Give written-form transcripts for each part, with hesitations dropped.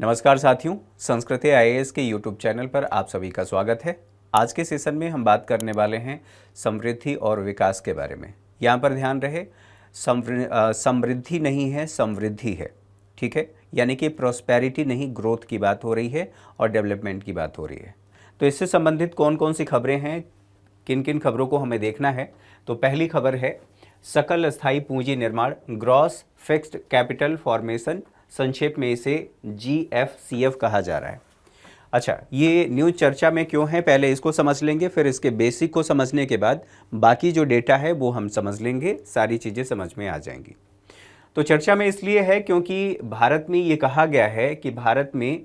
नमस्कार साथियों, संस्कृति आईएएस के यूट्यूब चैनल पर आप सभी का स्वागत है। आज के सेशन में हम बात करने वाले हैं समृद्धि और विकास के बारे में। यहाँ पर ध्यान रहे, समृद्धि नहीं है, समृद्धि है। ठीक है, यानी कि प्रॉस्पेरिटी नहीं, ग्रोथ की बात हो रही है और डेवलपमेंट की बात हो रही है। तो इससे संबंधित कौन कौन सी खबरें हैं, किन किन खबरों को हमें देखना है। तो पहली खबर है सकल स्थायी पूंजी निर्माण, ग्रॉस फिक्स्ड कैपिटल फॉर्मेशन, संक्षेप में इसे GFCF कहा जा रहा है। अच्छा, ये न्यूज़ चर्चा में क्यों है, पहले इसको समझ लेंगे, फिर इसके बेसिक को समझने के बाद बाकी जो डेटा है वो हम समझ लेंगे, सारी चीज़ें समझ में आ जाएंगी। तो चर्चा में इसलिए है क्योंकि भारत में ये कहा गया है कि भारत में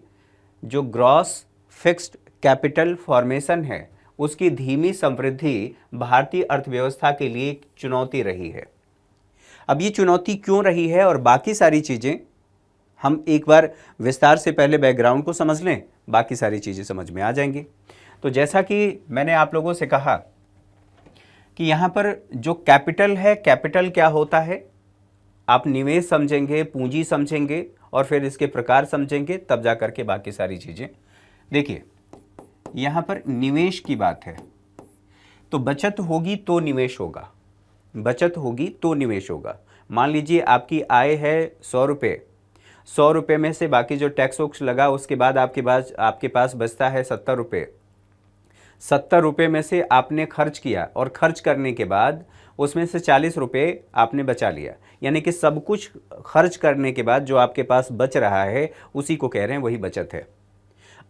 जो ग्रॉस फिक्स्ड कैपिटल फॉर्मेशन है उसकी धीमी समृद्धि भारतीय अर्थव्यवस्था के लिए एक चुनौती रही है। अब ये चुनौती क्यों रही है और बाकी सारी चीज़ें हम एक बार विस्तार से पहले बैकग्राउंड को समझ लें, बाकी सारी चीज़ें समझ में आ जाएंगी। तो जैसा कि मैंने आप लोगों से कहा कि यहाँ पर जो कैपिटल है, कैपिटल क्या होता है, आप निवेश समझेंगे, पूंजी समझेंगे और फिर इसके प्रकार समझेंगे, तब जा करके बाकी सारी चीज़ें। देखिए, यहाँ पर निवेश की बात है, तो बचत होगी तो निवेश होगा, बचत होगी तो निवेश होगा। मान लीजिए आपकी आय है 100 रुपये, 100 रुपये में से बाकी जो टैक्स वैक्स लगा उसके बाद आपके पास बचता है 70 रुपये। 70 रुपये में से आपने खर्च किया और खर्च करने के बाद उसमें से 40 रुपये आपने बचा लिया, यानी कि सब कुछ खर्च करने के बाद जो आपके पास बच रहा है उसी को कह रहे हैं, वही बचत है।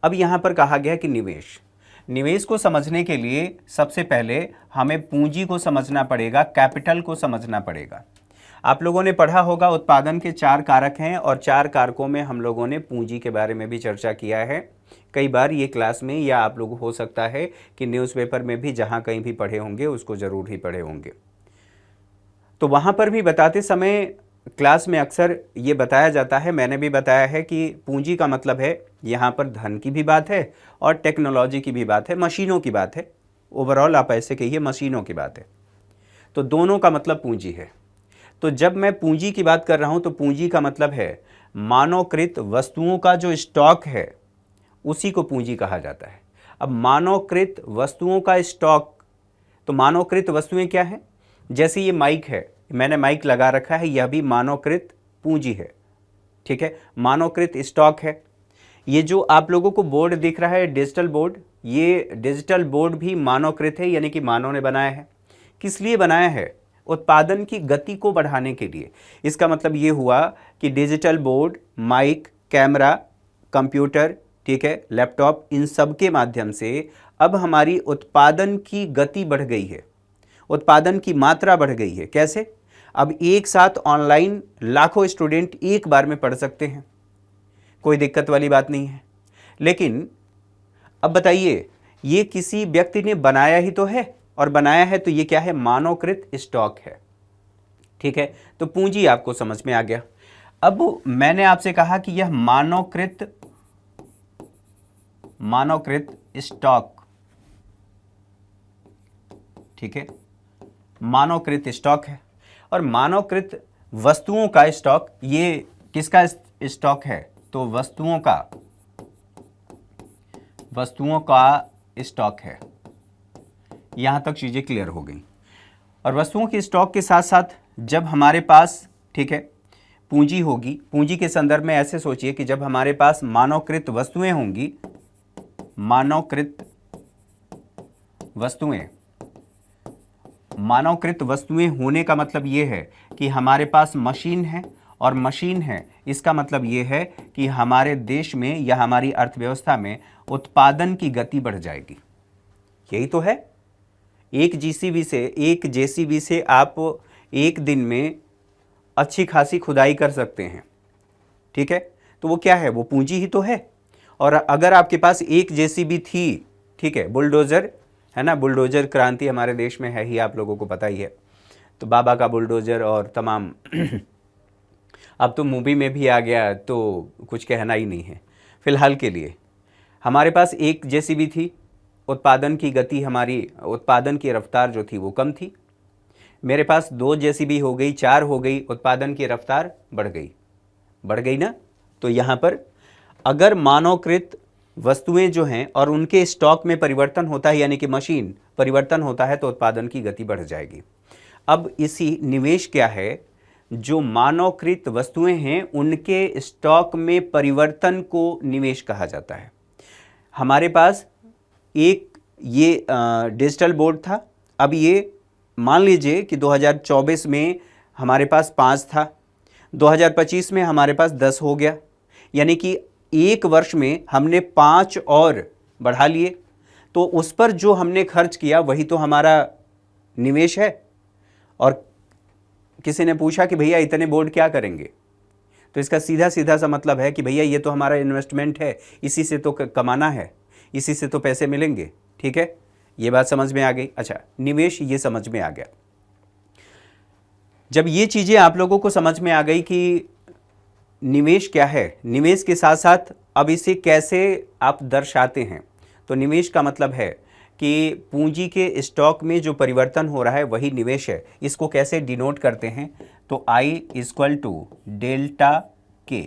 अब यहाँ पर कहा गया कि निवेश को समझने के लिए सबसे पहले हमें पूंजी को समझना पड़ेगा, कैपिटल को समझना पड़ेगा। आप लोगों ने पढ़ा होगा उत्पादन के 4 कारक हैं और 4 कारकों में हम लोगों ने पूंजी के बारे में भी चर्चा किया है कई बार ये क्लास में, या आप लोग हो सकता है कि न्यूज़पेपर में भी जहाँ कहीं भी पढ़े होंगे उसको ज़रूर ही पढ़े होंगे। तो वहाँ पर भी बताते समय क्लास में अक्सर ये बताया जाता है, मैंने भी बताया है कि पूंजी का मतलब है यहाँ पर धन की भी बात है और टेक्नोलॉजी की भी बात है, मशीनों की बात है। ओवरऑल आप ऐसे कहिए, मशीनों की बात है। तो दोनों का मतलब पूंजी है। तो जब मैं पूंजी की बात कर रहा हूं तो पूंजी का मतलब है मानवकृत वस्तुओं का जो स्टॉक है उसी को पूंजी कहा जाता है। अब मानवकृत वस्तुओं का स्टॉक, तो मानवकृत वस्तुएं क्या है, जैसे ये माइक है, मैंने माइक लगा रखा है, यह भी मानवकृत पूंजी है। ठीक है, मानवकृत स्टॉक है। ये जो आप लोगों को बोर्ड दिख रहा है डिजिटल बोर्ड, ये डिजिटल बोर्ड भी मानवकृत है, यानी कि मानव ने बनाया है। किस लिए बनाया है? उत्पादन की गति को बढ़ाने के लिए। इसका मतलब ये हुआ कि digital board, mic, camera, computer, ठीक है, लैपटॉप, इन सब के माध्यम से अब हमारी उत्पादन की गति बढ़ गई है, उत्पादन की मात्रा बढ़ गई है। कैसे? अब एक साथ ऑनलाइन लाखों स्टूडेंट एक बार में पढ़ सकते हैं, कोई दिक्कत वाली बात नहीं है। लेकिन अब बताइए, ये किसी व्यक्ति ने बनाया ही तो है, और बनाया है तो ये क्या है? मानवकृत स्टॉक है। ठीक है, तो पूंजी आपको समझ में आ गया। अब मैंने आपसे कहा कि यह मानवकृत स्टॉक, ठीक है, मानवकृत स्टॉक है। और मानवकृत वस्तुओं का स्टॉक, ये किसका स्टॉक है? तो वस्तुओं का स्टॉक है। यहां तक चीजें क्लियर हो गई। और वस्तुओं के स्टॉक के साथ साथ जब हमारे पास, ठीक है, पूंजी होगी, पूंजी के संदर्भ में ऐसे सोचिए कि जब हमारे पास मानवकृत वस्तुएं होंगी, मानवकृत वस्तुएं होने का मतलब ये है कि हमारे पास मशीन है, और मशीन है इसका मतलब ये है कि हमारे देश में या हमारी अर्थव्यवस्था में उत्पादन की गति बढ़ जाएगी। यही तो है। एक जेसीबी से आप एक दिन में अच्छी खासी खुदाई कर सकते हैं। ठीक है, तो वो क्या है? वो पूंजी ही तो है। और अगर आपके पास एक जेसीबी थी, ठीक है, बुलडोज़र है ना, बुलडोज़र क्रांति हमारे देश में है ही, आप लोगों को पता ही है। तो बाबा का बुलडोज़र और तमाम अब तो मूवी में भी आ गया, तो कुछ कहना ही नहीं है। फिलहाल के लिए हमारे पास एक जेसीबी थी, उत्पादन की गति, हमारी उत्पादन की रफ्तार जो थी वो कम थी। मेरे पास 2 जेसीबी हो गई, 4 हो गई, उत्पादन की रफ्तार बढ़ गई ना। तो यहाँ पर अगर मानवकृत वस्तुएं जो हैं और उनके स्टॉक में परिवर्तन होता है, यानी कि मशीन परिवर्तन होता है, तो उत्पादन की गति बढ़ जाएगी। अब इसी निवेश क्या है, जो मानवकृत वस्तुएं हैं उनके स्टॉक में परिवर्तन को निवेश कहा जाता है। हमारे पास एक ये डिजिटल बोर्ड था, अब ये मान लीजिए कि 2024 में हमारे पास 5 था, 2025 में हमारे पास 10 हो गया, यानी कि एक वर्ष में हमने 5 और बढ़ा लिए, तो उस पर जो हमने खर्च किया वही तो हमारा निवेश है। और किसी ने पूछा कि भैया इतने बोर्ड क्या करेंगे, तो इसका सीधा सीधा सा मतलब है कि भैया ये तो हमारा इन्वेस्टमेंट है, इसी से तो कमाना है, इसी से तो पैसे मिलेंगे। ठीक है, ये बात समझ में आ गई। अच्छा, निवेश ये समझ में आ गया। जब ये चीज़ें आप लोगों को समझ में आ गई कि निवेश क्या है, निवेश के साथ साथ अब इसे कैसे आप दर्शाते हैं, तो निवेश का मतलब है कि पूंजी के स्टॉक में जो परिवर्तन हो रहा है वही निवेश है। इसको कैसे डिनोट करते हैं, तो I इक्वल टू डेल्टा के,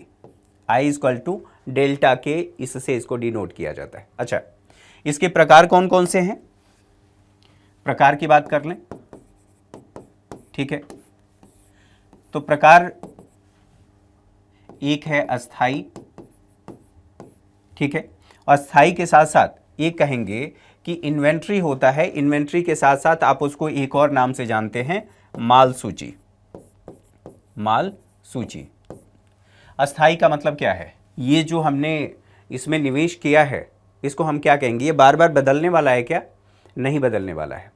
I इक्वल टू डेल्टा के, इससे इसको डिनोट किया जाता है। अच्छा, इसके प्रकार कौन कौन से हैं, प्रकार की बात कर लें। ठीक है, तो प्रकार एक है अस्थाई। ठीक है, और स्थाई के साथ साथ एक कहेंगे कि इन्वेंट्री होता है, इन्वेंट्री के साथ साथ आप उसको एक और नाम से जानते हैं, माल सूची। माल सूची। अस्थाई का मतलब क्या है, ये जो हमने इसमें निवेश किया है इसको हम क्या कहेंगे, ये बार बार बदलने वाला है क्या, नहीं बदलने वाला है।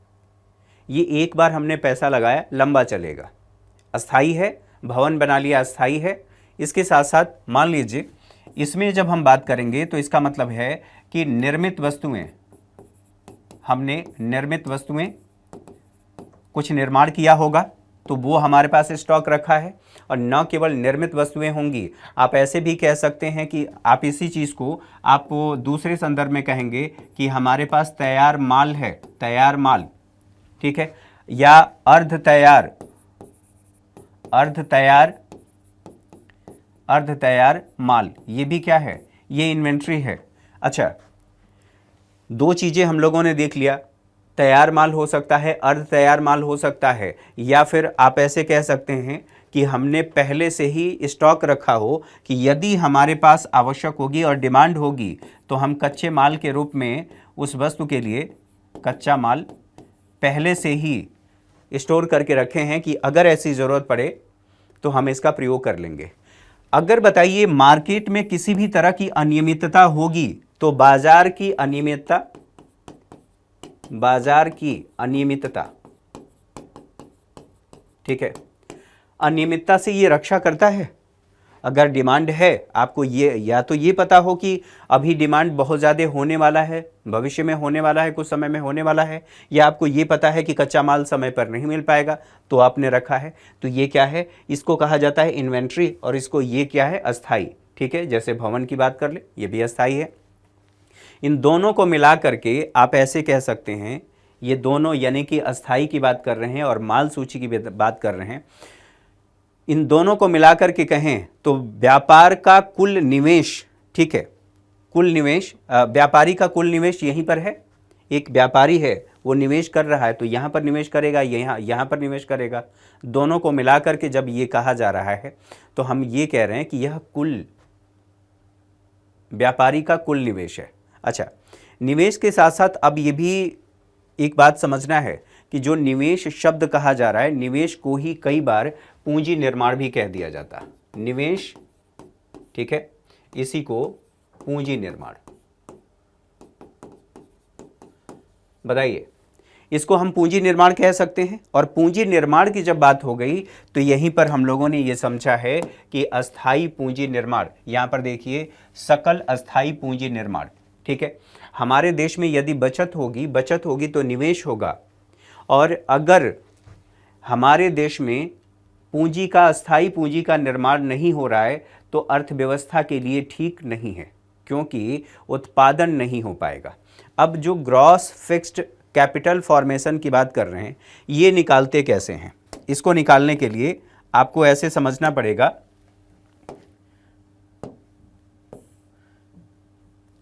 ये एक बार हमने पैसा लगाया, लंबा चलेगा। अस्थाई है, भवन बना लिया, अस्थाई है। इसके साथ साथ मान लीजिए इसमें जब हम बात करेंगे तो इसका मतलब है कि निर्मित वस्तुएं, हमने निर्मित वस्तुएं कुछ निर्माण किया होगा तो वो हमारे पास स्टॉक रखा है। और न केवल निर्मित वस्तुएं होंगी, आप ऐसे भी कह सकते हैं कि आप इसी चीज़ को आप दूसरे संदर्भ में कहेंगे कि हमारे पास तैयार माल है, तैयार माल। ठीक है, या अर्ध तैयार, अर्ध तैयार, अर्ध तैयार माल, ये भी क्या है, ये इन्वेंट्री है। अच्छा, दो चीज़ें हम लोगों ने देख लिया, तैयार माल हो सकता है, अर्ध तैयार माल हो सकता है, या फिर आप ऐसे कह सकते हैं कि हमने पहले से ही स्टॉक रखा हो कि यदि हमारे पास आवश्यक होगी और डिमांड होगी तो हम कच्चे माल के रूप में उस वस्तु के लिए कच्चा माल पहले से ही स्टोर करके रखे हैं कि अगर ऐसी ज़रूरत पड़े तो हम इसका प्रयोग कर लेंगे। अगर बताइए मार्केट में किसी भी तरह की अनियमितता होगी तो बाजार की अनियमितता, बाजार की अनियमितता, ठीक है, अनियमितता से ये रक्षा करता है। अगर डिमांड है, आपको ये या तो ये पता हो कि अभी डिमांड बहुत ज़्यादा होने वाला है, भविष्य में होने वाला है, कुछ समय में होने वाला है, या आपको ये पता है कि कच्चा माल समय पर नहीं मिल पाएगा तो आपने रखा है, तो ये क्या है, इसको कहा जाता है इन्वेंट्री। और इसको ये क्या है, अस्थाई। ठीक है, जैसे भवन की बात कर ले, ये भी अस्थाई है। इन दोनों को मिला करके आप ऐसे कह सकते हैं, ये दोनों यानी कि अस्थाई की बात कर रहे हैं और माल सूची की बात कर रहे हैं, इन दोनों को मिलाकर के कहें तो व्यापार का कुल निवेश, ठीक है, कुल निवेश, व्यापारी का कुल निवेश यहीं पर है। एक व्यापारी है, वो निवेश कर रहा है तो यहाँ पर निवेश करेगा, यहाँ पर निवेश करेगा। दोनों को मिलाकर के जब ये कहा जा रहा है तो हम ये कह रहे हैं कि यह कुल व्यापारी का कुल निवेश है। अच्छा, निवेश के साथ साथ अब ये भी एक बात समझना है कि जो निवेश शब्द कहा जा रहा है, निवेश को ही कई बार पूंजी निर्माण भी कह दिया जाता है। निवेश, ठीक है, इसी को पूंजी निर्माण, बताइए, इसको हम पूंजी निर्माण कह सकते हैं। और पूंजी निर्माण की जब बात हो गई तो यहीं पर हम लोगों ने ये समझा है कि अस्थाई पूंजी निर्माण, यहां पर देखिए सकल अस्थाई पूंजी निर्माण। ठीक है, हमारे देश में यदि बचत होगी तो निवेश होगा। और अगर हमारे देश में पूंजी का, अस्थाई पूंजी का निर्माण नहीं हो रहा है तो अर्थव्यवस्था के लिए ठीक नहीं है, क्योंकि उत्पादन नहीं हो पाएगा। अब जो ग्रॉस फिक्स्ड कैपिटल फॉर्मेशन की बात कर रहे हैं, ये निकालते कैसे हैं, इसको निकालने के लिए आपको ऐसे समझना पड़ेगा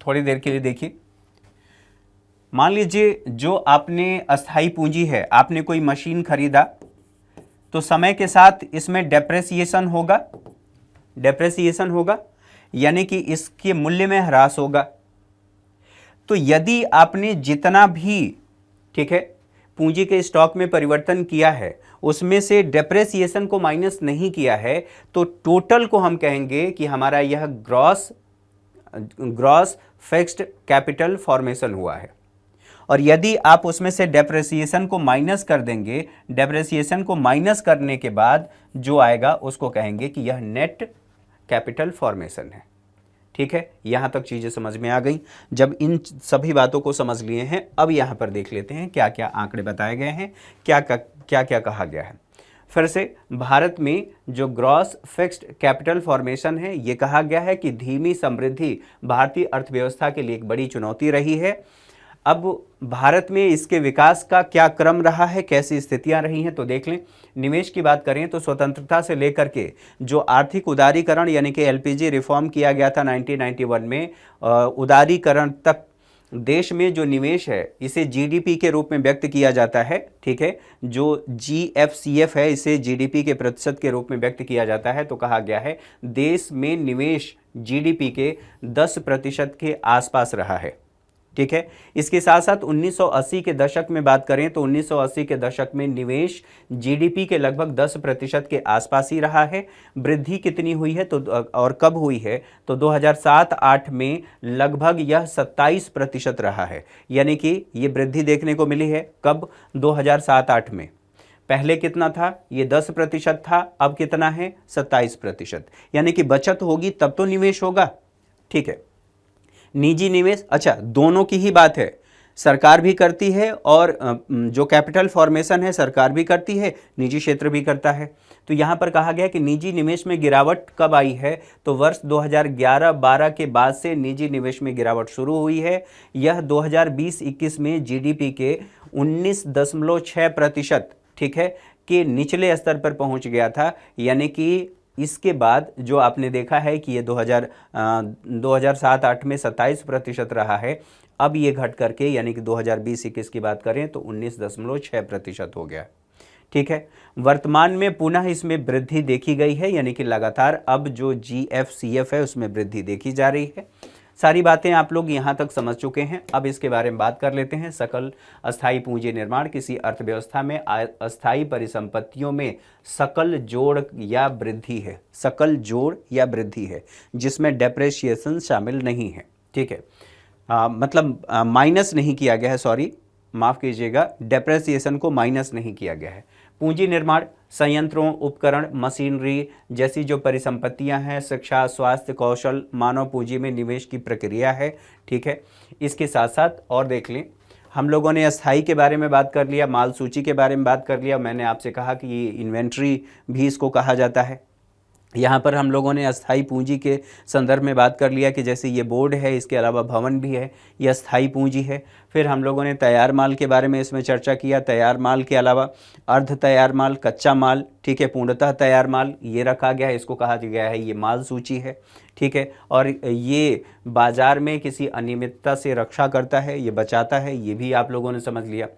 थोड़ी देर के लिए देखिए। मान लीजिए जो आपने अस्थाई पूंजी है, आपने कोई मशीन खरीदा तो समय के साथ इसमें डेप्रेसिएशन होगा, डेप्रेसिएशन होगा यानी कि इसके मूल्य में ह्रास होगा। तो यदि आपने जितना भी, ठीक है, पूंजी के स्टॉक में परिवर्तन किया है उसमें से डेप्रेसिएशन को माइनस नहीं किया है तो टोटल को हम कहेंगे कि हमारा यह ग्रॉस फिक्स्ड कैपिटल फॉर्मेशन हुआ है। और यदि आप उसमें से डेप्रेसिएशन को माइनस कर देंगे, डेप्रेसिएशन को माइनस करने के बाद जो आएगा उसको कहेंगे कि यह नेट कैपिटल फॉर्मेशन है। ठीक है, यहां तक चीजें समझ में आ गई। जब इन सभी बातों को समझ लिए हैं, अब यहां पर देख लेते हैं क्या क्या आंकड़े बताए गए हैं, क्या क्या कहा गया है। फिर से भारत में जो ग्रॉस फिक्स्ड कैपिटल फॉर्मेशन है, ये कहा गया है कि धीमी समृद्धि भारतीय अर्थव्यवस्था के लिए एक बड़ी चुनौती रही है। अब भारत में इसके विकास का क्या क्रम रहा है, कैसी स्थितियां रही हैं, तो देख लें। निवेश की बात करें तो स्वतंत्रता से लेकर के जो आर्थिक उदारीकरण यानी कि एलपीजी रिफॉर्म किया गया था 1991 में, उदारीकरण तक देश में जो निवेश है इसे जीडीपी के रूप में व्यक्त किया जाता है। ठीक है, जो जीएफसीएफ है इसे जीडीपी के प्रतिशत के रूप में व्यक्त किया जाता है। तो कहा गया है देश में निवेश जीडीपी के 10% के आसपास रहा है। ठीक है, इसके साथ साथ 1980 के दशक में बात करें तो 1980 के दशक में निवेश जीडीपी के लगभग 10% के आसपास ही रहा है। वृद्धि कितनी हुई है तो और कब हुई है तो 2007-8 में लगभग यह 27% रहा है। यानी कि ये वृद्धि देखने को मिली है कब, 2007-8 में। पहले कितना था, ये 10% था, अब कितना है 27%। यानी कि बचत होगी तब तो निवेश होगा। ठीक है, निजी निवेश, अच्छा दोनों की ही बात है, सरकार भी करती है और जो कैपिटल फॉर्मेशन है सरकार भी करती है, निजी क्षेत्र भी करता है। तो यहाँ पर कहा गया कि निजी निवेश में गिरावट कब आई है तो वर्ष 2011-12 के बाद से निजी निवेश में गिरावट शुरू हुई है। यह 2020-21 में जीडीपी के 19.6%, ठीक है, के निचले स्तर पर पहुँच गया था। यानी कि इसके बाद जो आपने देखा है कि ये 2007-8 में 27% रहा है, अब ये घट करके यानी कि 2020-21 की बात करें तो 19.6% हो गया। ठीक है, वर्तमान में पुनः इसमें वृद्धि देखी गई है, यानी कि लगातार अब जो जीएफसीएफ है उसमें वृद्धि देखी जा रही है। सारी बातें आप लोग यहाँ तक समझ चुके हैं। अब इसके बारे में बात कर लेते हैं। सकल अस्थाई पूंजी निर्माण किसी अर्थव्यवस्था में अस्थाई परिसंपत्तियों में सकल जोड़ या वृद्धि है, सकल जोड़ या वृद्धि है जिसमें डेप्रेशिएशन शामिल नहीं है। ठीक है, मतलब माइनस नहीं किया गया है, सॉरी माफ़ कीजिएगा, डेप्रेसिएशन को माइनस नहीं किया गया है। पूंजी निर्माण संयंत्रों, उपकरण, मशीनरी जैसी जो परिसंपत्तियां हैं, शिक्षा, स्वास्थ्य, कौशल, मानव पूंजी में निवेश की प्रक्रिया है। ठीक है, इसके साथ साथ और देख लें, हम लोगों ने अस्थाई के बारे में बात कर लिया, माल सूची के बारे में बात कर लिया। मैंने आपसे कहा कि ये इन्वेंट्री भी इसको कहा जाता है। यहाँ पर हम लोगों ने अस्थाई पूंजी के संदर्भ में बात कर लिया कि जैसे ये बोर्ड है, इसके अलावा भवन भी है, ये अस्थाई पूंजी है। फिर हम लोगों ने तैयार माल के बारे में इसमें चर्चा किया। तैयार माल के अलावा अर्ध तैयार माल, कच्चा माल, ठीक है, पूर्णतः तैयार माल ये रखा गया है, इसको कहा गया है ये माल सूची है। ठीक है, और ये बाजार में किसी अनियमितता से रक्षा करता है, ये बचाता है, ये भी आप लोगों ने समझ लिया।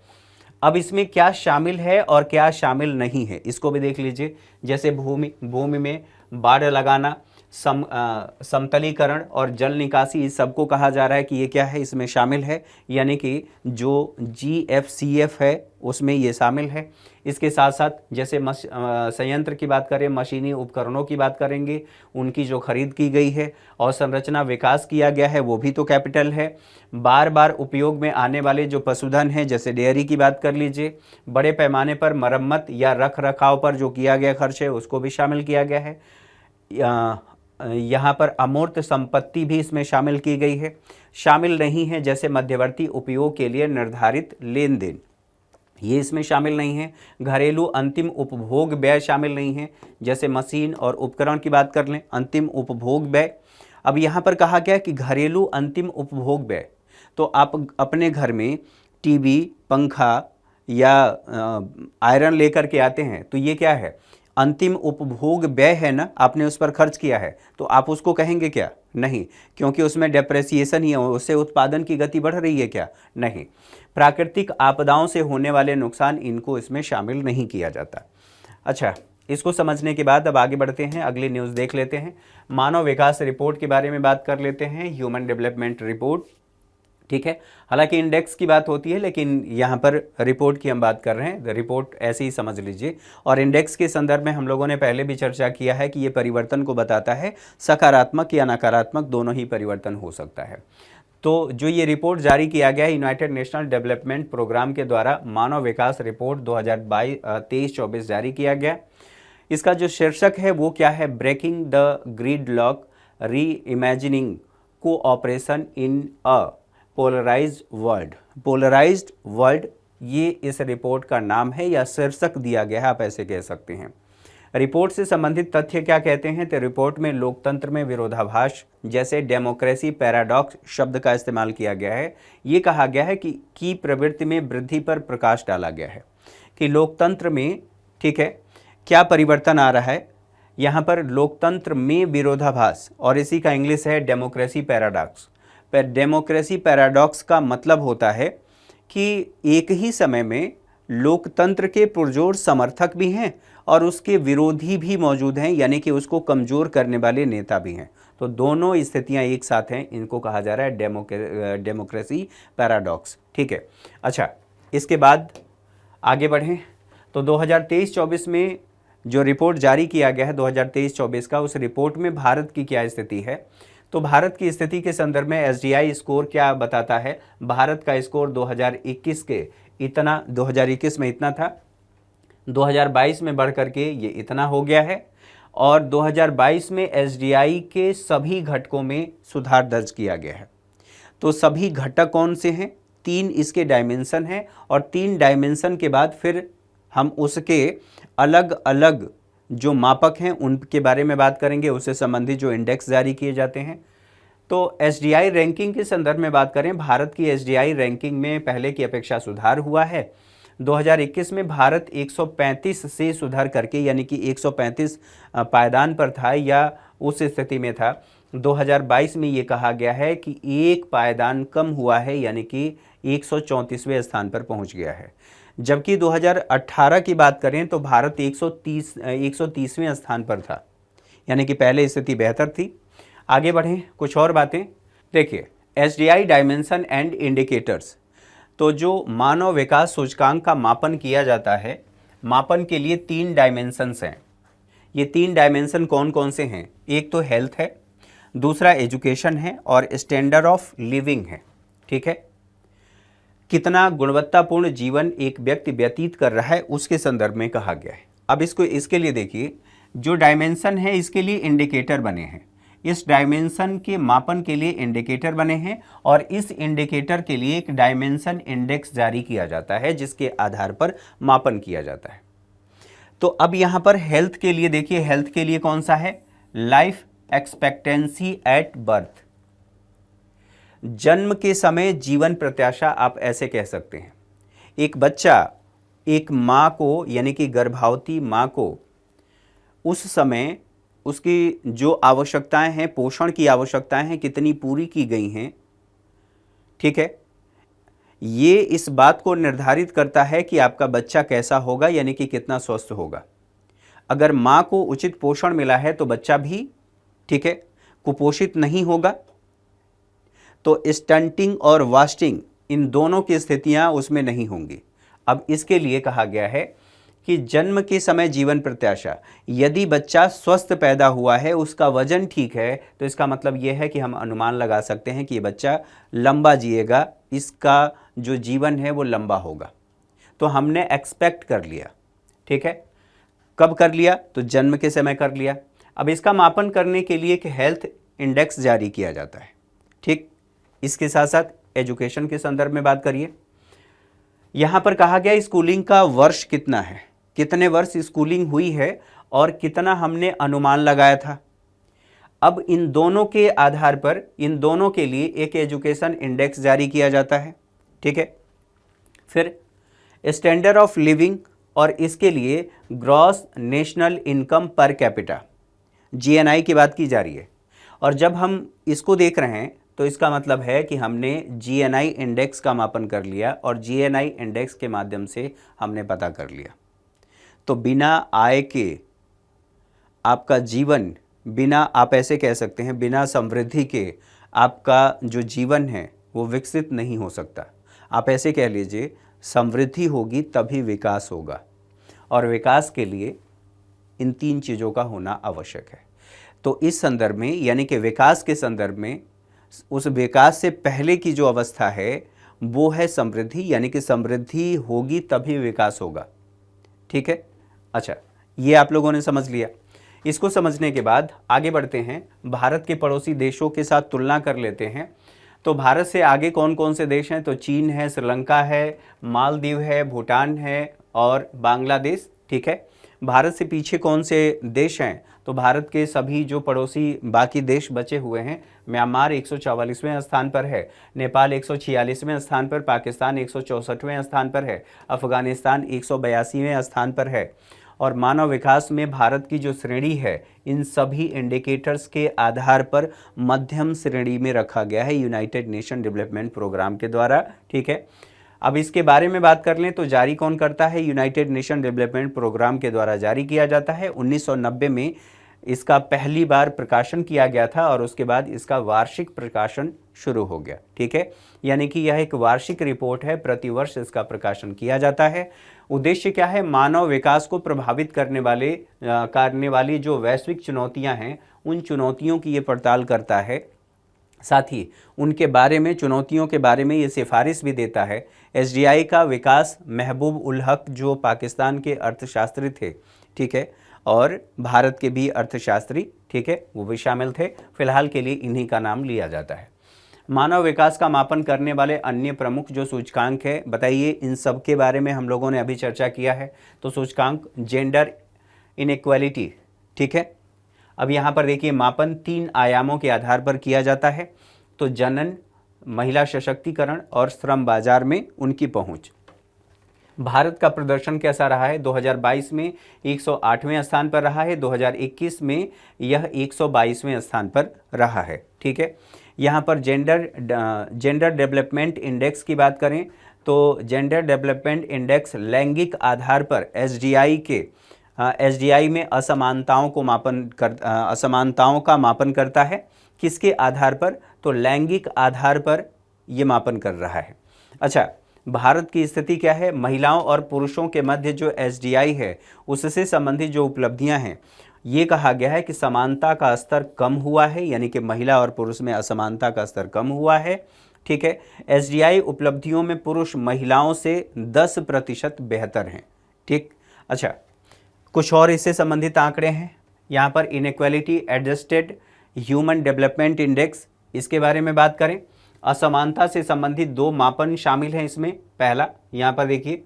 अब इसमें क्या शामिल है और क्या शामिल नहीं है इसको भी देख लीजिए। जैसे भूमि में बाड़ लगाना, समतलीकरण और जल निकासी, इस सबको कहा जा रहा है कि ये क्या है, इसमें शामिल है। यानी कि जो जीएफसीएफ है उसमें ये शामिल है। इसके साथ साथ जैसे संयंत्र की बात करें, मशीनी उपकरणों की बात करेंगे, उनकी जो खरीद की गई है और संरचना विकास किया गया है वो भी तो कैपिटल है। बार बार उपयोग में आने वाले जो पशुधन है, जैसे डेयरी की बात कर लीजिए, बड़े पैमाने पर मरम्मत या रख रखाव पर जो किया गया खर्च है उसको भी शामिल किया गया है। यहाँ पर अमूर्त संपत्ति भी इसमें शामिल की गई है। शामिल नहीं है जैसे मध्यवर्ती उपयोग के लिए निर्धारित लेन देन, ये इसमें शामिल नहीं है। घरेलू अंतिम उपभोग व्यय शामिल नहीं है, जैसे मशीन और उपकरण की बात कर लें, अंतिम उपभोग व्यय। अब यहाँ पर कहा गया कि घरेलू अंतिम उपभोग व्यय, तो आप अपने घर में टीवी, पंखा या आयरन लेकर के आते हैं तो ये क्या है, अंतिम उपभोग व्यय है ना, आपने उस पर खर्च किया है, तो आप उसको कहेंगे क्या? नहीं, क्योंकि उसमें डेप्रेसिएशन ही है, उससे उत्पादन की गति बढ़ रही है क्या? नहीं। प्राकृतिक आपदाओं से होने वाले नुकसान, इनको इसमें शामिल नहीं किया जाता। अच्छा, इसको समझने के बाद अब आगे बढ़ते हैं, अगली न्यूज़ देख लेते हैं। मानव विकास रिपोर्ट के बारे में बात कर लेते हैं, ह्यूमन डेवलपमेंट रिपोर्ट। ठीक है, हालांकि इंडेक्स की बात होती है, लेकिन यहाँ पर रिपोर्ट की हम बात कर रहे हैं, रिपोर्ट ऐसे ही समझ लीजिए। और इंडेक्स के संदर्भ में हम लोगों ने पहले भी चर्चा किया है कि ये परिवर्तन को बताता है, सकारात्मक या नकारात्मक दोनों ही परिवर्तन हो सकता है। तो जो ये रिपोर्ट जारी किया गया है यूनाइटेड नेशनल डेवलपमेंट प्रोग्राम के द्वारा, मानव विकास रिपोर्ट 2023-24 जारी किया गया। इसका जो शीर्षक है वो क्या है? Breaking the gridlock, reimagining cooperation in a polarised world. Polarised world, ये इस रिपोर्ट का नाम है या शीर्षक दिया गया है, आप ऐसे कह सकते हैं। रिपोर्ट से संबंधित तथ्य क्या कहते हैं? तो रिपोर्ट में लोकतंत्र में विरोधाभास जैसे डेमोक्रेसी पैराडॉक्स शब्द का इस्तेमाल किया गया है। ये कहा गया है कि प्रवृत्ति में वृद्धि पर प्रकाश डाला गया है कि लोकतंत्र में, ठीक है, क्या परिवर्तन आ रहा है। यहाँ पर लोकतंत्र में विरोधाभास, और इसी का इंग्लिश है डेमोक्रेसी पैराडॉक्स। पर डेमोक्रेसी पैराडॉक्स का मतलब होता है कि एक ही समय में लोकतंत्र के पुरजोर समर्थक भी हैं और उसके विरोधी भी मौजूद हैं, यानी कि उसको कमज़ोर करने वाले नेता भी हैं। तो दोनों स्थितियां एक साथ हैं, इनको कहा जा रहा है डेमोक्रेसी पैराडॉक्स। ठीक है, अच्छा, इसके बाद आगे बढ़ें तो 2023-24 में जो रिपोर्ट जारी किया गया है 2023-24 का, उस रिपोर्ट में भारत की क्या स्थिति है? तो भारत की स्थिति के संदर्भ में एसडीआई स्कोर क्या बताता है? भारत का स्कोर 2021 में इतना था, 2022 में बढ़ करके ये इतना हो गया है, और 2022 में एसडीआई के सभी घटकों में सुधार दर्ज किया गया है। तो सभी घटक कौन से हैं? 3 इसके डायमेंशन हैं, और 3 डायमेंशन के बाद फिर हम उसके अलग अलग जो मापक हैं उनके बारे में बात करेंगे, उससे संबंधित जो इंडेक्स जारी किए जाते हैं। तो एसडीआई रैंकिंग के संदर्भ में बात करें, भारत की एसडीआई रैंकिंग में पहले की अपेक्षा सुधार हुआ है। 2021 में भारत 135 से सुधार करके, यानी कि 135 पायदान पर था या उस स्थिति में था। 2022 में ये कहा गया है कि एक पायदान कम हुआ है, यानी कि 134वें स्थान पर पहुंच गया है। जबकि 2018 की बात करें तो भारत 130वें स्थान पर था, यानी कि पहले स्थिति बेहतर थी। आगे बढ़ें, कुछ और बातें देखिए। एसडीआई डायमेंशन एंड इंडिकेटर्स, तो जो मानव विकास सूचकांक का मापन किया जाता है, मापन के लिए 3 डायमेंशंस हैं। ये 3 डायमेंशन कौन कौन से हैं? एक तो हेल्थ है, दूसरा एजुकेशन है, और स्टैंडर्ड ऑफ लिविंग है। ठीक है, कितना गुणवत्तापूर्ण जीवन एक व्यक्ति व्यतीत कर रहा है उसके संदर्भ में कहा गया है। अब इसके लिए देखिए, जो डायमेंशन है इसके लिए इंडिकेटर बने हैं, इस डायमेंशन के मापन के लिए इंडिकेटर बने हैं, और इस इंडिकेटर के लिए एक डायमेंशन इंडेक्स जारी किया जाता है जिसके आधार पर मापन किया जाता है। तो अब यहाँ पर हेल्थ के लिए देखिए, हेल्थ के लिए कौन सा है? लाइफ एक्सपेक्टेंसी एट बर्थ, जन्म के समय जीवन प्रत्याशा, आप ऐसे कह सकते हैं। एक बच्चा एक माँ को, यानी कि गर्भवती माँ को, उस समय उसकी जो आवश्यकताएं हैं, पोषण की आवश्यकताएं हैं, कितनी पूरी की गई हैं। ठीक है, ये इस बात को निर्धारित करता है कि आपका बच्चा कैसा होगा, यानी कि कितना स्वस्थ होगा। अगर माँ को उचित पोषण मिला है तो बच्चा भी, ठीक है, कुपोषित नहीं होगा। तो स्टंटिंग और वास्टिंग, इन दोनों की स्थितियां उसमें नहीं होंगी। अब इसके लिए कहा गया है कि जन्म के समय जीवन प्रत्याशा, यदि बच्चा स्वस्थ पैदा हुआ है, उसका वजन ठीक है, तो इसका मतलब यह है कि हम अनुमान लगा सकते हैं कि ये बच्चा लंबा जिएगा, इसका जो जीवन है वो लंबा होगा। तो हमने एक्सपेक्ट कर लिया। ठीक है, कब कर लिया? तो जन्म के समय कर लिया। अब इसका मापन करने के लिए एक हेल्थ इंडेक्स जारी किया जाता है। ठीक, इसके साथ साथ एजुकेशन के संदर्भ में बात करिए। यहाँ पर कहा गया स्कूलिंग का वर्ष कितना है, कितने वर्ष स्कूलिंग हुई है और कितना हमने अनुमान लगाया था। अब इन दोनों के आधार पर इन दोनों के लिए एक एजुकेशन इंडेक्स जारी किया जाता है। ठीक है, फिर स्टैंडर्ड ऑफ लिविंग और इसके लिए gross national income per capita GNI की बात की जा रही है। और जब हम इसको देख रहे हैं तो इसका मतलब है कि हमने GNI इंडेक्स का मापन कर लिया और GNI इंडेक्स के माध्यम से हमने पता कर लिया। तो बिना आय के आपका जीवन, बिना, आप ऐसे कह सकते हैं, बिना समृद्धि के आपका जो जीवन है वो विकसित नहीं हो सकता। आप ऐसे कह लीजिए, समृद्धि होगी तभी विकास होगा, और विकास के लिए इन 3 चीज़ों का होना आवश्यक है। तो इस संदर्भ में, यानी कि विकास के संदर्भ में, उस विकास से पहले की जो अवस्था है वो है समृद्धि, यानी कि समृद्धि होगी तभी विकास होगा। ठीक है, अच्छा, ये आप लोगों ने समझ लिया। इसको समझने के बाद आगे बढ़ते हैं, भारत के पड़ोसी देशों के साथ तुलना कर लेते हैं। तो भारत से आगे कौन कौन से देश हैं? तो चीन है, श्रीलंका है, मालदीव है, भूटान है और बांग्लादेश। ठीक है, भारत से पीछे कौन से देश हैं? तो भारत के सभी जो पड़ोसी बाकी देश बचे हुए हैं, म्यांमार 144वें स्थान पर है, नेपाल 146वें स्थान पर, पाकिस्तान 164वें स्थान पर है, अफगानिस्तान 182वें स्थान पर है। और मानव विकास में भारत की जो श्रेणी है, इन सभी इंडिकेटर्स के आधार पर मध्यम श्रेणी में रखा गया है यूनाइटेड नेशन डेवलपमेंट प्रोग्राम के द्वारा। ठीक है, अब इसके बारे में बात कर लें तो जारी कौन करता है? यूनाइटेड नेशन डेवलपमेंट प्रोग्राम के द्वारा जारी किया जाता है। 1990 में इसका पहली बार प्रकाशन किया गया था और उसके बाद इसका वार्षिक प्रकाशन शुरू हो गया। ठीक है, यानी कि यह एक वार्षिक रिपोर्ट है, प्रतिवर्ष इसका प्रकाशन किया जाता है। उद्देश्य क्या है? मानव विकास को प्रभावित करने वाली जो वैश्विक चुनौतियां हैं, उन चुनौतियों की ये पड़ताल करता है। साथ ही उनके बारे में, चुनौतियों के बारे में ये सिफारिश भी देता है। SDI का विकास महबूब उल हक जो पाकिस्तान के अर्थशास्त्री थे, ठीक है, और भारत के भी अर्थशास्त्री, ठीक है, वो भी शामिल थे। फिलहाल के लिए इन्हीं का नाम लिया जाता है। मानव विकास का मापन करने वाले अन्य प्रमुख जो सूचकांक है, बताइए, इन सब के बारे में हम लोगों ने अभी चर्चा किया है। तो सूचकांक जेंडर इनइक्वालिटी, ठीक है। अब यहाँ पर देखिए, मापन 3 आयामों के आधार पर किया जाता है। तो जनन, महिला सशक्तिकरण और श्रम बाजार में उनकी पहुँच। भारत का प्रदर्शन कैसा रहा है? 2022 में 108वें स्थान पर रहा है, 2021 में यह 122वें स्थान पर रहा है। ठीक है, यहाँ पर जेंडर डेवलपमेंट इंडेक्स की बात करें तो जेंडर डेवलपमेंट इंडेक्स लैंगिक आधार पर SDI में असमानताओं का मापन करता है। किसके आधार पर? तो लैंगिक आधार पर ये मापन कर रहा है। अच्छा, भारत की स्थिति क्या है? महिलाओं और पुरुषों के मध्य जो SDI है, उससे संबंधित जो उपलब्धियां हैं, ये कहा गया है कि समानता का स्तर कम हुआ है, यानी कि महिला और पुरुष में असमानता का स्तर कम हुआ है। ठीक है, SDI उपलब्धियों में पुरुष महिलाओं से 10% बेहतर हैं। ठीक, अच्छा, कुछ और इससे संबंधित आंकड़े हैं यहाँ पर। Inequality adjusted human development index, इसके बारे में बात करें, असमानता से संबंधित 2 मापन शामिल हैं इसमें। पहला, यहाँ पर देखिए,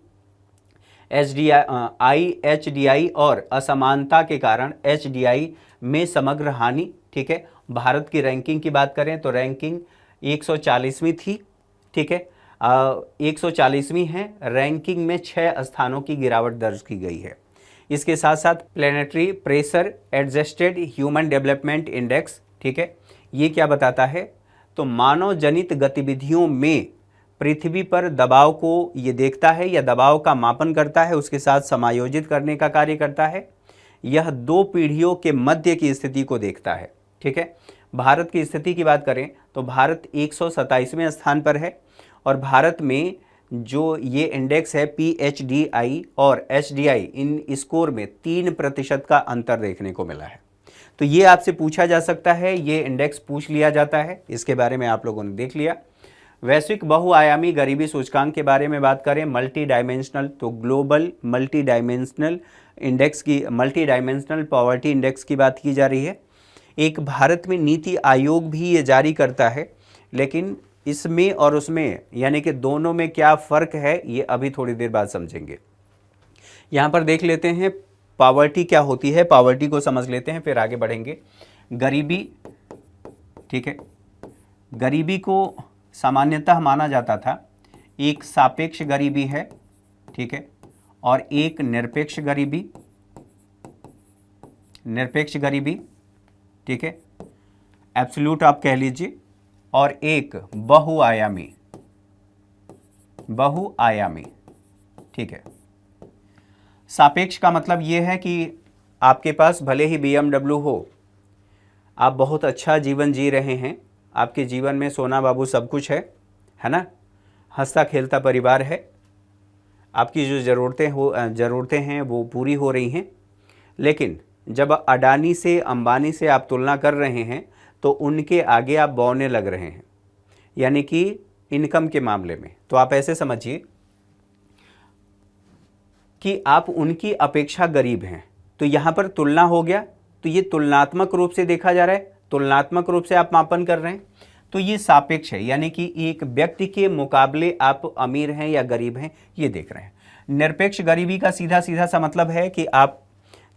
HDI और असमानता के कारण HDI में समग्र हानि। ठीक है, भारत की रैंकिंग की बात करें तो रैंकिंग 140वीं थी। ठीक है, 140वीं है, रैंकिंग में 6 स्थानों की गिरावट दर्ज की गई है। इसके साथ साथ planetary pressure adjusted human development index, ठीक है, ये क्या बताता है? तो मानव जनित गतिविधियों में पृथ्वी पर दबाव को ये देखता है या दबाव का मापन करता है, उसके साथ समायोजित करने का कार्य करता है। यह 2 पीढ़ियों के मध्य की स्थिति को देखता है। ठीक है, भारत की स्थिति की बात करें तो भारत 127वें स्थान पर है और भारत में जो ये इंडेक्स है PHDI और HDI, इन स्कोर में 3% का अंतर देखने को मिला है। तो ये आपसे पूछा जा सकता है, ये इंडेक्स पूछ लिया जाता है, इसके बारे में आप लोगों ने देख लिया। वैश्विक बहुआयामी गरीबी सूचकांक के बारे में बात करें, मल्टी डायमेंशनल, तो global multi dimensional poverty index की बात की जा रही है। एक भारत में नीति आयोग भी ये जारी करता है, लेकिन इसमें और उसमें, यानी कि दोनों में क्या फ़र्क है, ये अभी थोड़ी देर बाद समझेंगे। यहाँ पर देख लेते हैं पॉवर्टी क्या होती है, पॉवर्टी को समझ लेते हैं, फिर आगे बढ़ेंगे। गरीबी, ठीक है, गरीबी को सामान्यतः माना जाता था एक सापेक्ष गरीबी है, ठीक है, और एक निरपेक्ष गरीबी, निरपेक्ष गरीबी, ठीक है, एब्सोल्यूट आप कह लीजिए, और एक बहुआयामी, बहुआयामी, ठीक है। सापेक्ष का मतलब ये है कि आपके पास भले ही BMW हो, आप बहुत अच्छा जीवन जी रहे हैं, आपके जीवन में सोना बाबू सब कुछ है ना, हंसता खेलता परिवार है, आपकी जो ज़रूरतें हैं वो पूरी हो रही हैं, लेकिन जब अडानी से अंबानी से आप तुलना कर रहे हैं तो उनके आगे आप बौने लग रहे हैं, यानी कि इनकम के मामले में। तो आप ऐसे समझिए कि आप उनकी अपेक्षा गरीब हैं, तो यहाँ पर तुलना हो गया, तो ये तुलनात्मक रूप से देखा जा रहा है, तुलनात्मक रूप से आप मापन कर रहे हैं, तो ये सापेक्ष है, यानी कि एक व्यक्ति के मुकाबले आप अमीर हैं या गरीब हैं ये देख रहे हैं। निरपेक्ष गरीबी का सीधा सीधा सा मतलब है कि आप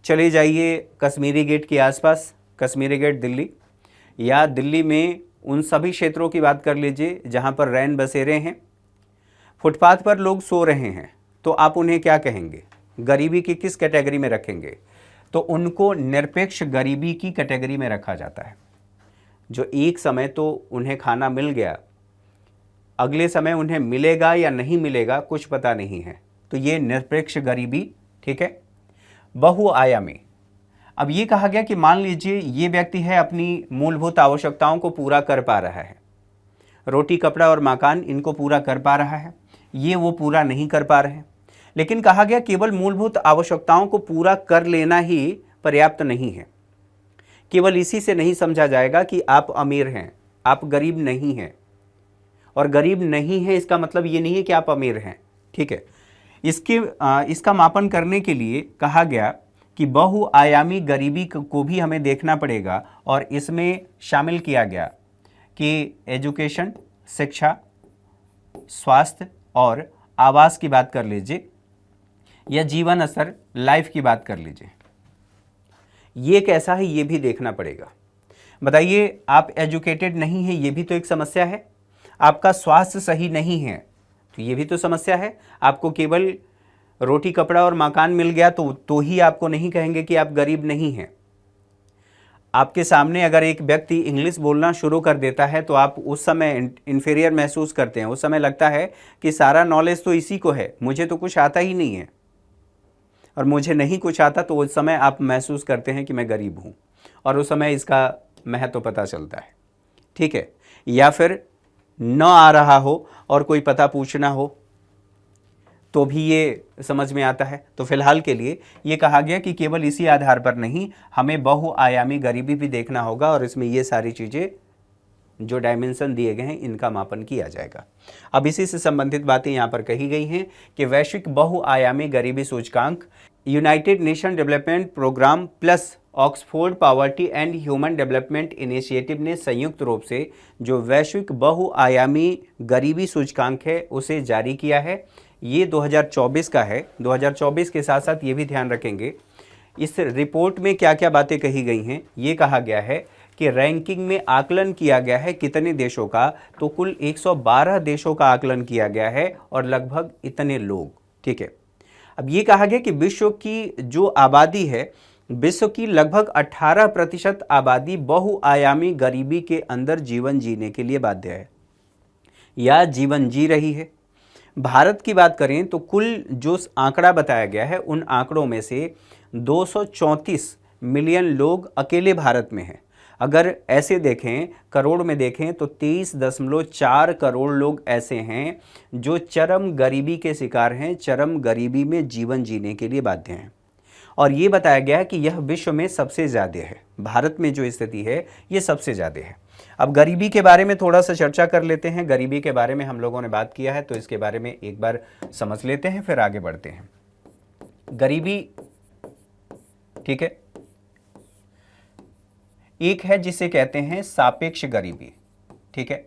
चले जाइए कश्मीरी गेट के आसपास, कश्मीरी गेट दिल्ली, या दिल्ली में उन सभी क्षेत्रों की बात कर लीजिए जहाँ पर रैन बसेरे हैं, फुटपाथ पर लोग सो रहे हैं, तो आप उन्हें क्या कहेंगे, गरीबी की किस कैटेगरी में रखेंगे? तो उनको निरपेक्ष गरीबी की कैटेगरी में रखा जाता है। जो एक समय तो उन्हें खाना मिल गया, अगले समय उन्हें मिलेगा या नहीं मिलेगा कुछ पता नहीं है, तो ये निरपेक्ष गरीबी, ठीक है। बहुआयामी, अब ये कहा गया कि मान लीजिए ये व्यक्ति है अपनी मूलभूत आवश्यकताओं को पूरा कर पा रहा है, रोटी कपड़ा और मकान इनको पूरा कर पा रहा है, ये वो पूरा नहीं कर पा रहे हैं, लेकिन कहा गया केवल मूलभूत आवश्यकताओं को पूरा कर लेना ही पर्याप्त नहीं है। केवल इसी से नहीं समझा जाएगा कि आप अमीर हैं, आप गरीब नहीं हैं, और गरीब नहीं है इसका मतलब ये नहीं है कि आप अमीर हैं, ठीक है। इसका मापन करने के लिए कहा गया कि बहुआयामी गरीबी को भी हमें देखना पड़ेगा, और इसमें शामिल किया गया कि एजुकेशन, शिक्षा, स्वास्थ्य और आवास की बात कर लीजिए, या जीवन स्तर, लाइफ की बात कर लीजिए, ये कैसा है ये भी देखना पड़ेगा। बताइए, आप एजुकेटेड नहीं हैं, ये भी तो एक समस्या है। आपका स्वास्थ्य सही नहीं है, तो ये भी तो समस्या है। आपको केवल रोटी कपड़ा और मकान मिल गया तो ही आपको नहीं कहेंगे कि आप गरीब नहीं हैं। आपके सामने अगर एक व्यक्ति इंग्लिश बोलना शुरू कर देता है तो आप उस समय इन्फीरियर महसूस करते हैं, उस समय लगता है कि सारा नॉलेज तो इसी को है, मुझे तो कुछ आता ही नहीं है, और मुझे नहीं कुछ आता, तो उस समय आप महसूस करते हैं कि मैं गरीब हूँ, और उस समय इसका महत्व पता चलता है, ठीक है। या फिर न आ रहा हो और कोई पता पूछना हो तो भी ये समझ में आता है। तो फिलहाल के लिए ये कहा गया कि केवल इसी आधार पर नहीं, हमें बहुआयामी गरीबी भी देखना होगा, और इसमें ये सारी चीज़ें जो डायमेंशन दिए गए हैं इनका मापन किया जाएगा। अब इसी से संबंधित बातें यहाँ पर कही गई हैं कि वैश्विक बहुआयामी गरीबी सूचकांक United Nation Development Programme plus Oxford Poverty and Human Development Initiative ने संयुक्त रूप से जो वैश्विक बहुआयामी गरीबी सूचकांक है उसे जारी किया है। ये 2024 का है। 2024 के साथ साथ ये भी ध्यान रखेंगे इस रिपोर्ट में क्या क्या बातें कही गई हैं। ये कहा गया है कि रैंकिंग में आकलन किया गया है कितने देशों का, तो कुल 112 देशों का आकलन किया गया है और लगभग इतने लोग, ठीक है। अब ये कहा गया कि विश्व की जो आबादी है, विश्व की लगभग 18% आबादी बहुआयामी गरीबी के अंदर जीवन जीने के लिए बाध्य है या जीवन जी रही है। भारत की बात करें तो कुल जो आंकड़ा बताया गया है उन आंकड़ों में से 234 मिलियन लोग अकेले भारत में हैं। अगर ऐसे देखें, करोड़ में देखें तो 23.4 करोड़ लोग ऐसे हैं जो चरम गरीबी के शिकार हैं, चरम गरीबी में जीवन जीने के लिए बाध्य हैं। और ये बताया गया है कि यह विश्व में सबसे ज़्यादा है। भारत में जो स्थिति है ये सबसे ज़्यादा है। अब गरीबी के बारे में थोड़ा सा चर्चा कर लेते हैं। गरीबी के बारे में हम लोगों ने बात किया है तो इसके बारे में एक बार समझ लेते हैं, फिर आगे बढ़ते हैं। गरीबी, ठीक है, एक है जिसे कहते हैं सापेक्ष गरीबी, ठीक है।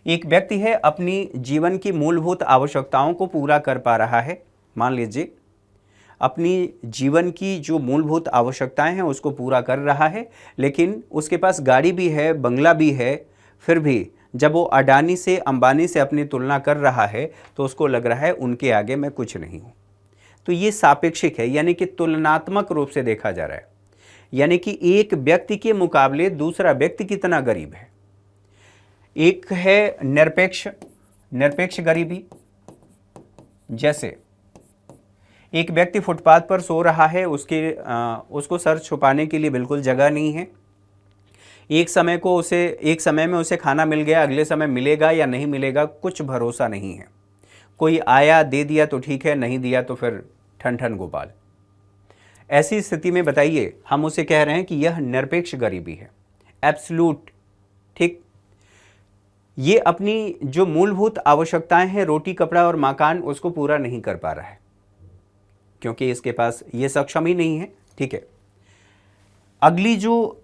एक व्यक्ति है अपनी जीवन की मूलभूत आवश्यकताओं को पूरा कर पा रहा है, मान लीजिए अपनी जीवन की जो मूलभूत आवश्यकताएं हैं उसको पूरा कर रहा है, लेकिन उसके पास गाड़ी भी है, बंगला भी है, फिर भी जब वो अडानी से, अंबानी से अपनी तुलना कर रहा है तो उसको लग रहा है उनके आगे मैं कुछ नहीं हूँ। तो ये सापेक्षिक है, यानी कि तुलनात्मक रूप से देखा जा रहा है, यानी कि एक व्यक्ति के मुकाबले दूसरा व्यक्ति कितना गरीब है। एक है निरपेक्ष गरीबी, जैसे एक व्यक्ति फुटपाथ पर सो रहा है, उसको सर छुपाने के लिए बिल्कुल जगह नहीं है। एक समय में उसे खाना मिल गया, अगले समय मिलेगा या नहीं मिलेगा कुछ भरोसा नहीं है। कोई आया दे दिया तो ठीक है, नहीं दिया तो फिर ठन ठन गोपाल। ऐसी स्थिति में बताइए, हम उसे कह रहे हैं कि यह निरपेक्ष गरीबी है, एब्सोल्यूट। ठीक, ये अपनी जो मूलभूत आवश्यकताएं हैं, रोटी कपड़ा और मकान, उसको पूरा नहीं कर पा रहा है क्योंकि इसके पास ये सक्षम ही नहीं है। ठीक है, अगली जो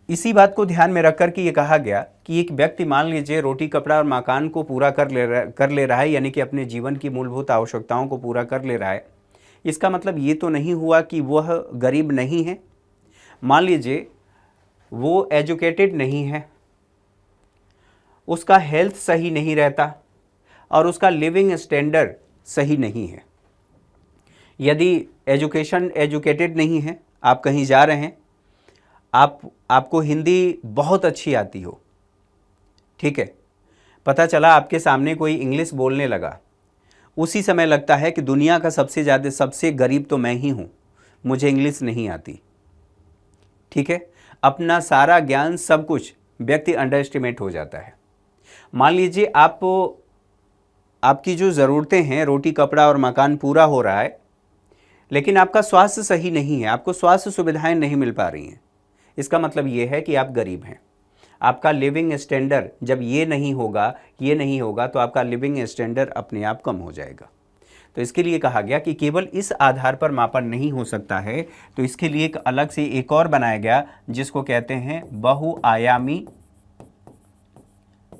इसी बात को ध्यान में रखकर कि ये कहा गया कि एक व्यक्ति मान लीजिए रोटी कपड़ा और मकान को पूरा कर ले रहा है, यानी कि अपने जीवन की मूलभूत आवश्यकताओं को पूरा कर ले रहा है, इसका मतलब ये तो नहीं हुआ कि वह गरीब नहीं है। मान लीजिए वो एजुकेटेड नहीं है, उसका हेल्थ सही नहीं रहता और उसका लिविंग स्टैंडर्ड सही नहीं है। यदि एजुकेटेड नहीं है, आप कहीं जा रहे हैं, आपको हिंदी बहुत अच्छी आती हो, ठीक है, पता चला आपके सामने कोई इंग्लिश बोलने लगा, उसी समय लगता है कि दुनिया का सबसे गरीब तो मैं ही हूँ, मुझे इंग्लिश नहीं आती। ठीक है, अपना सारा ज्ञान सब कुछ व्यक्ति अंडर एस्टिमेट हो जाता है। मान लीजिए आपकी जो ज़रूरतें हैं, रोटी कपड़ा और मकान पूरा हो रहा है, लेकिन आपका स्वास्थ्य सही नहीं है, आपको स्वास्थ्य सुविधाएं नहीं मिल पा रही हैं, इसका मतलब ये है कि आप गरीब हैं। आपका लिविंग स्टैंडर्ड जब ये नहीं होगा तो आपका लिविंग स्टैंडर्ड अपने आप कम हो जाएगा। तो इसके लिए कहा गया कि केवल इस आधार पर मापन नहीं हो सकता है, तो इसके लिए एक अलग से एक और बनाया गया जिसको कहते हैं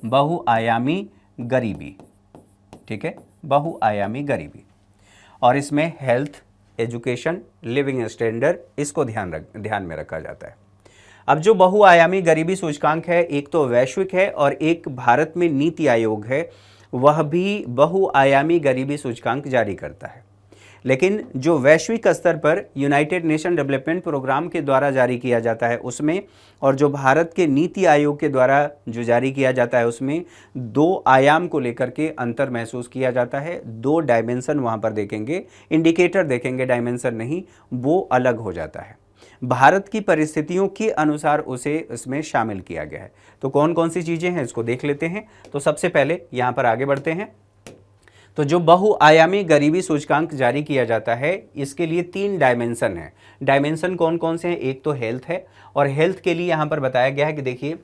बहुआयामी गरीबी। ठीक है, बहुआयामी गरीबी, और इसमें हेल्थ, एजुकेशन, लिविंग स्टैंडर्ड, इसको ध्यान में रखा जाता है। अब जो बहुआयामी गरीबी सूचकांक है, एक तो वैश्विक है और एक भारत में नीति आयोग है, वह भी बहुआयामी गरीबी सूचकांक जारी करता है। लेकिन जो वैश्विक स्तर पर यूनाइटेड नेशन डेवलपमेंट प्रोग्राम के द्वारा जारी किया जाता है उसमें, और जो भारत के नीति आयोग के द्वारा जो जारी किया जाता है उसमें, दो आयाम को लेकर के अंतर महसूस किया जाता है। दो डायमेंशन वहाँ पर देखेंगे, इंडिकेटर देखेंगे, डायमेंशन नहीं, वो अलग हो जाता है। भारत की परिस्थितियों के अनुसार उसे इसमें शामिल किया गया है। तो कौन कौन सी चीज़ें हैं इसको देख लेते हैं। तो सबसे पहले यहाँ पर आगे बढ़ते हैं। तो जो बहुआयामी गरीबी सूचकांक जारी किया जाता है, इसके लिए 3 डायमेंशन हैं। डायमेंशन कौन कौन से हैं? एक तो हेल्थ है, और हेल्थ के लिए यहाँ पर बताया गया है कि देखिए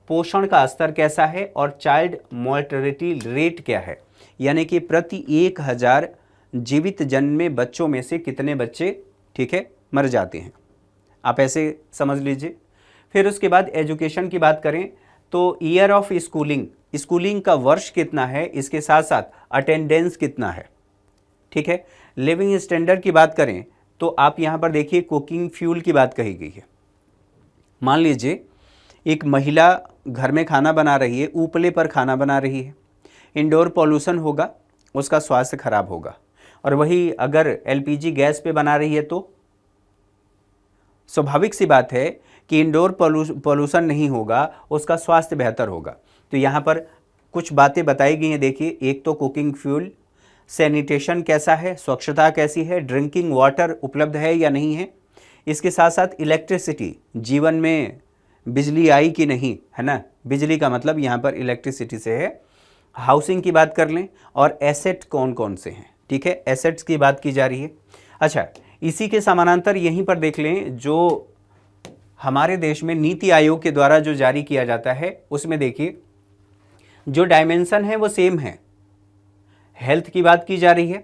पोषण का स्तर कैसा है और चाइल्ड मोर्टेलिटी रेट क्या है, यानी कि प्रति 1000 जीवित जन्मे बच्चों में से कितने बच्चे, ठीक है, मर जाते हैं। आप ऐसे समझ लीजिए। फिर उसके बाद एजुकेशन की बात करें तो ईयर ऑफ स्कूलिंग का वर्ष कितना है, इसके साथ साथ अटेंडेंस कितना है। ठीक है, लिविंग स्टैंडर्ड की बात करें तो आप यहाँ पर देखिए कुकिंग फ्यूल की बात कही गई है। मान लीजिए एक महिला घर में खाना बना रही है, उपले पर खाना बना रही है, इंडोर पॉल्यूशन होगा, उसका स्वास्थ्य खराब होगा। और वही अगर एलपीजी गैस पे बना रही है तो स्वाभाविक सी बात है कि इंडोर पॉल्यूशन नहीं होगा, उसका स्वास्थ्य बेहतर होगा। तो यहाँ पर कुछ बातें बताई गई हैं, देखिए। एक तो कुकिंग फ्यूल, सैनिटेशन कैसा है, स्वच्छता कैसी है, ड्रिंकिंग वाटर उपलब्ध है या नहीं है, इसके साथ साथ इलेक्ट्रिसिटी, जीवन में बिजली आई कि नहीं, है ना, बिजली का मतलब यहाँ पर इलेक्ट्रिसिटी से है। हाउसिंग की बात कर लें, और एसेट कौन कौन से हैं, ठीक है, एसेट्स की बात की जा रही है। अच्छा, इसी के समानांतर यहीं पर देख लें, जो हमारे देश में नीति आयोग के द्वारा जो जारी किया जाता है उसमें देखिए जो डायमेंशन है वो सेम है। हेल्थ की बात की जा रही है,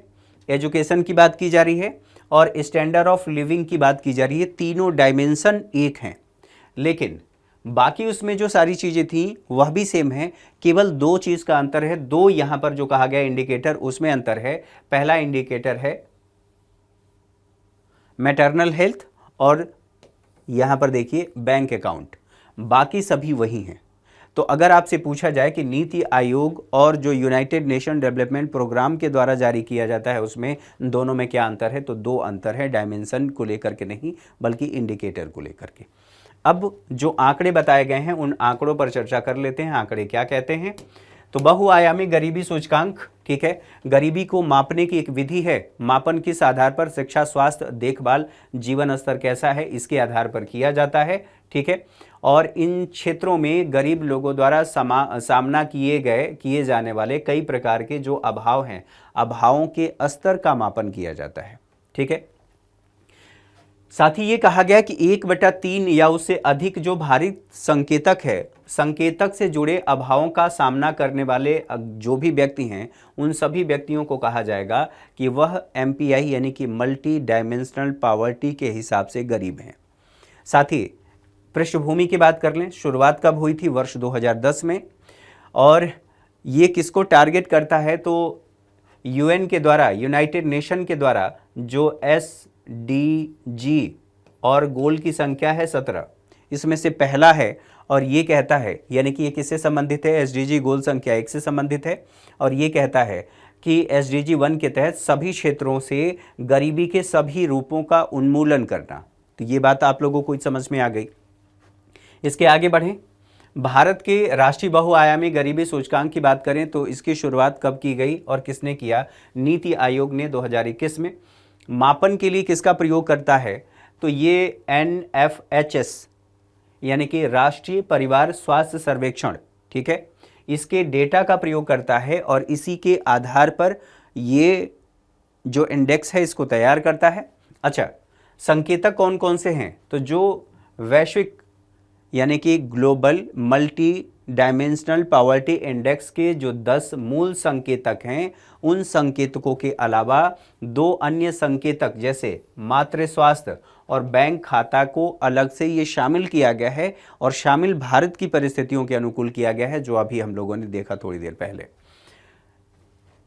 एजुकेशन की बात की जा रही है और स्टैंडर्ड ऑफ लिविंग की बात की जा रही है। तीनों डायमेंशन एक हैं, लेकिन बाकी उसमें जो सारी चीज़ें थी वह भी सेम है। केवल 2 चीज़ का अंतर है, 2 यहाँ पर जो कहा गया इंडिकेटर उसमें अंतर है। पहला इंडिकेटर है मैटरनल हेल्थ और यहाँ पर देखिए बैंक अकाउंट, बाकी सभी वही हैं। तो अगर आपसे पूछा जाए कि नीति आयोग और जो यूनाइटेड नेशन डेवलपमेंट प्रोग्राम के द्वारा जारी किया जाता है उसमें दोनों में क्या अंतर है, तो दो अंतर है, डायमेंशन को लेकर के नहीं बल्कि इंडिकेटर को लेकर के। अब जो आंकड़े बताए गए हैं उन आंकड़ों पर चर्चा कर लेते हैं। आंकड़े क्या कहते हैं, तो बहुआयामी गरीबी सूचकांक, ठीक है, गरीबी को मापने की एक विधि है। मापन किस आधार पर, शिक्षा, स्वास्थ्य, देखभाल, जीवन स्तर कैसा है, इसके आधार पर किया जाता है, ठीक है। और इन क्षेत्रों में गरीब लोगों द्वारा सामना किए जाने वाले कई प्रकार के जो अभाव हैं, अभावों के स्तर का मापन किया जाता है, ठीक है। साथ ही ये कहा गया कि 1/3 या उससे अधिक जो भारित संकेतक है, संकेतक से जुड़े अभावों का सामना करने वाले जो भी व्यक्ति हैं उन सभी व्यक्तियों को कहा जाएगा कि वह MPI यानी कि मल्टी डायमेंशनल पॉवर्टी के हिसाब से गरीब हैं। साथ ही पृष्ठभूमि की बात कर लें, शुरुआत कब हुई थी, वर्ष 2010 में, और ये किसको टारगेट करता है, तो UN के द्वारा, यूनाइटेड नेशन के द्वारा जो SDG और गोल की संख्या है 17, इसमें से पहला है और ये कहता है, यानी कि ये किससे संबंधित है, SDG गोल संख्या 1 से संबंधित है और ये कहता है कि SDG 1 के तहत सभी क्षेत्रों से गरीबी के सभी रूपों का उन्मूलन करना। तो ये बात आप लोगों को समझ में आ गई। इसके आगे बढ़ें, भारत के राष्ट्रीय बहुआयामी गरीबी सूचकांक की बात करें तो इसकी शुरुआत कब की गई और किसने किया, नीति आयोग ने 2021 में। मापन के लिए किसका प्रयोग करता है, तो ये NFHS यानी कि राष्ट्रीय परिवार स्वास्थ्य सर्वेक्षण, ठीक है, इसके डेटा का प्रयोग करता है और इसी के आधार पर ये जो इंडेक्स है इसको तैयार करता है। अच्छा, संकेतक कौन कौन से हैं, तो जो वैश्विक यानी कि global multi dimensional poverty index के जो 10 मूल संकेतक हैं उन संकेतकों के अलावा 2 अन्य संकेतक जैसे मातृ स्वास्थ्य और बैंक खाता को अलग से ये शामिल किया गया है और शामिल भारत की परिस्थितियों के अनुकूल किया गया है, जो अभी हम लोगों ने देखा थोड़ी देर पहले।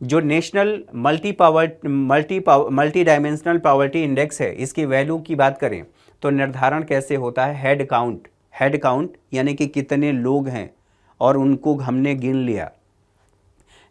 जो national multi dimensional poverty index है, इसकी वैल्यू की बात करें तो निर्धारण कैसे होता है, हेड काउंट यानी कि कितने लोग हैं और उनको हमने गिन लिया,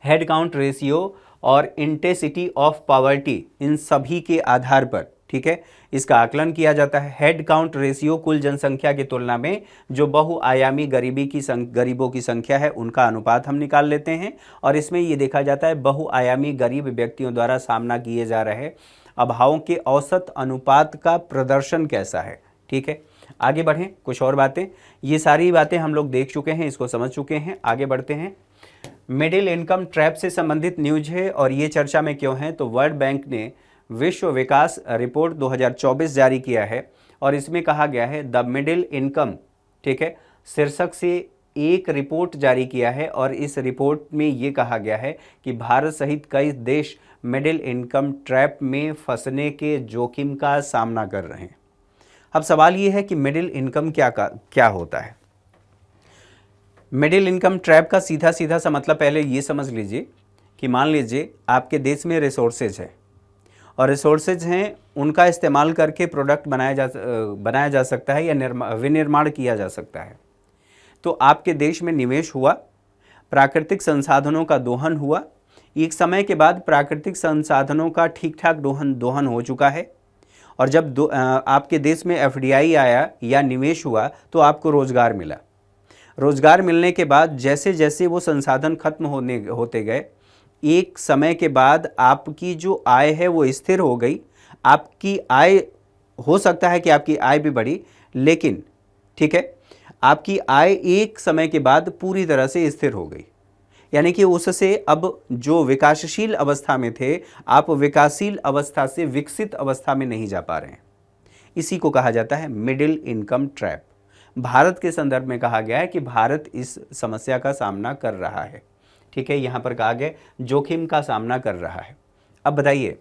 हेड काउंट रेशियो और इंटेंसिटी ऑफ पॉवर्टी, इन सभी के आधार पर, ठीक है, इसका आकलन किया जाता है। हेड काउंट रेशियो कुल जनसंख्या की तुलना में जो बहुआयामी गरीबों की संख्या है उनका अनुपात हम निकाल लेते हैं और इसमें ये देखा जाता है बहुआयामी गरीब व्यक्तियों द्वारा सामना किए जा रहे अभावों के औसत अनुपात का प्रदर्शन कैसा है, ठीक है। आगे बढ़ें, कुछ और बातें, ये सारी बातें हम लोग देख चुके हैं, इसको समझ चुके हैं। आगे बढ़ते हैं, मिडिल इनकम ट्रैप से संबंधित न्यूज है और ये चर्चा में क्यों है, तो वर्ल्ड बैंक ने विश्व विकास रिपोर्ट 2024 जारी किया है और इसमें कहा गया है द मिडिल इनकम, ठीक है, शीर्षक से एक रिपोर्ट जारी किया है और इस रिपोर्ट में ये कहा गया है कि भारत सहित कई देश मिडिल इनकम ट्रैप में फंसने के जोखिम का सामना कर रहे हैं। अब सवाल ये है कि मिडिल इनकम क्या होता है। मिडिल इनकम ट्रैप का सीधा सा मतलब पहले ये समझ लीजिए कि मान लीजिए आपके देश में रिसोर्सेज है और रिसोर्सेज हैं, उनका इस्तेमाल करके प्रोडक्ट बनाया जा सकता है या विनिर्माण किया जा सकता है। तो आपके देश में निवेश हुआ, प्राकृतिक संसाधनों का दोहन हुआ, एक समय के बाद प्राकृतिक संसाधनों का ठीक ठाक दोहन हो चुका है और जब आपके देश में FDI आया या निवेश हुआ तो आपको रोज़गार मिला। रोज़गार मिलने के बाद जैसे जैसे वो संसाधन खत्म होते गए, एक समय के बाद आपकी जो आय है वो स्थिर हो गई। आपकी आय, हो सकता है कि आपकी आय भी बढ़ी, लेकिन ठीक है, आपकी आय एक समय के बाद पूरी तरह से स्थिर हो गई, यानी कि उससे अब जो विकासशील अवस्था में थे आप विकासशील अवस्था से विकसित अवस्था में नहीं जा पा रहे हैं। इसी को कहा जाता है मिडिल इनकम ट्रैप। भारत के संदर्भ में कहा गया है कि भारत इस समस्या का सामना कर रहा है, ठीक है, यहाँ पर कहा गया जोखिम का सामना कर रहा है। अब बताइए,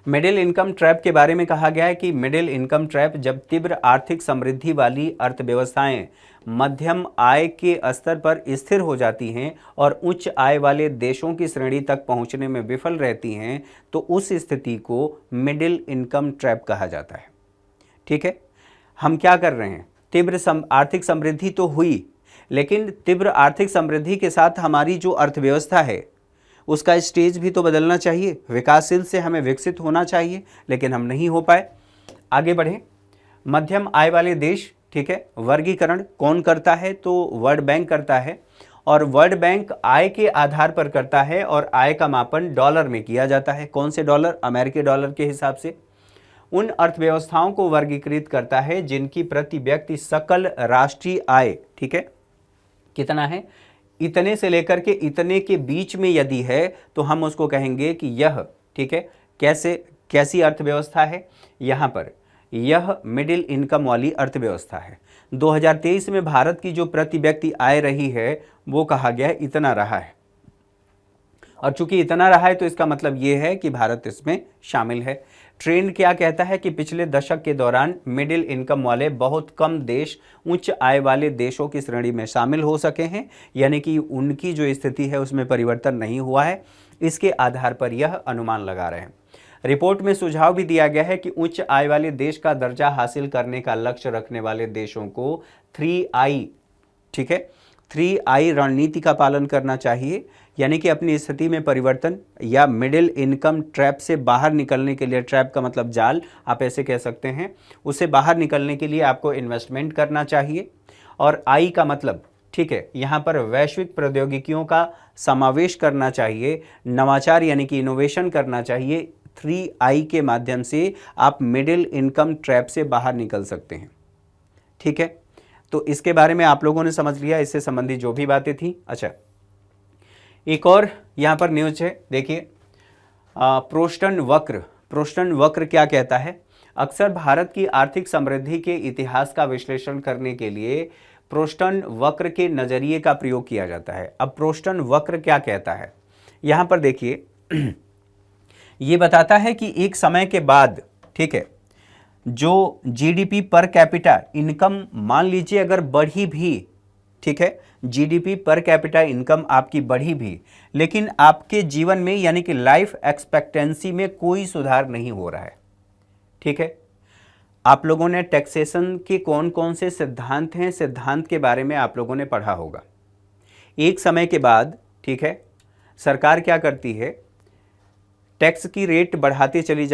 मिडिल इनकम ट्रैप के बारे में कहा गया है कि मिडिल इनकम ट्रैप जब तीव्र आर्थिक समृद्धि वाली अर्थव्यवस्थाएं मध्यम आय के स्तर पर स्थिर हो जाती हैं और उच्च आय वाले देशों की श्रेणी तक पहुंचने में विफल रहती हैं, तो उस स्थिति को मिडिल इनकम ट्रैप कहा जाता है, ठीक है। हम क्या कर रहे हैं, तीव्र आर्थिक समृद्धि तो हुई लेकिन तीव्र आर्थिक समृद्धि के साथ हमारी जो अर्थव्यवस्था है उसका स्टेज भी तो बदलना चाहिए। विकासशील से हमें विकसित होना चाहिए, लेकिन हम नहीं हो पाए। आगे बढ़ें। मध्यम आय वाले देश, ठीक है, वर्गीकरण कौन करता है? तो वर्ल्ड बैंक करता है, और वर्ल्ड बैंक आय के आधार पर करता है और आय का मापन डॉलर में किया जाता है। कौन से डॉलर? अमेरिकी डॉलर के हिसाब से। उन अर्थव्यवस्थाओं को वर्गीकृत करता है जिनकी प्रति व्यक्ति सकल राष्ट्रीय आय, ठीक है, कितना है? इतने से लेकर के इतने के बीच में यदि है तो हम उसको कहेंगे कि यह, ठीक है, कैसी अर्थव्यवस्था है? यहाँ पर यह मिडिल इनकम वाली अर्थव्यवस्था है। 2023 में भारत की जो प्रति व्यक्ति आय रही है वो कहा गया है इतना रहा है, और चूंकि इतना रहा है तो इसका मतलब ये है कि भारत इसमें शामिल है। ट्रेंड क्या कहता है कि पिछले दशक के दौरान मिडिल इनकम वाले बहुत कम देश उच्च आय वाले देशों की श्रेणी में शामिल हो सके हैं, यानी कि उनकी जो स्थिति है उसमें परिवर्तन नहीं हुआ है। इसके आधार पर यह अनुमान लगा रहे हैं। रिपोर्ट में सुझाव भी दिया गया है कि उच्च आय वाले देश का दर्जा हासिल करने का लक्ष्य रखने वाले देशों को 3I, ठीक है, 3I रणनीति का पालन करना चाहिए, यानी कि अपनी स्थिति में परिवर्तन या मिडिल इनकम ट्रैप से बाहर निकलने के लिए, ट्रैप का मतलब जाल आप ऐसे कह सकते हैं, उससे बाहर निकलने के लिए आपको इन्वेस्टमेंट करना चाहिए। और I का मतलब, ठीक है, यहाँ पर वैश्विक प्रौद्योगिकियों का समावेश करना चाहिए, नवाचार यानी कि इनोवेशन करना चाहिए। 3I के माध्यम से आप मिडिल इनकम ट्रैप से बाहर निकल सकते हैं, ठीक है। तो इसके बारे में आप लोगों ने समझ लिया, इससे संबंधित जो भी बातें थी। अच्छा, एक और यहाँ पर न्यूज है, देखिए, प्रोस्टन वक्र क्या कहता है? अक्सर भारत की आर्थिक समृद्धि के इतिहास का विश्लेषण करने के लिए प्रोस्टन वक्र के नजरिए का प्रयोग किया जाता है। अब प्रोस्टन वक्र क्या कहता है? यहाँ पर देखिए, ये बताता है कि एक समय के बाद, ठीक है, जो जीडीपी पर कैपिटा इनकम मान लीजिए अगर बढ़ी भी, ठीक है, जीडीपी पर कैपिटा इनकम आपकी बढ़ी भी, लेकिन आपके जीवन में यानी कि लाइफ एक्सपेक्टेंसी में कोई सुधार नहीं हो रहा है, ठीक है। आप लोगों ने टैक्सेशन के कौन कौन से सिद्धांत हैं, सिद्धांत के बारे में आप लोगों ने पढ़ा होगा। एक समय के बाद, ठीक है, सरकार क्या करती है? टैक्स की रेट बढ़ाते चली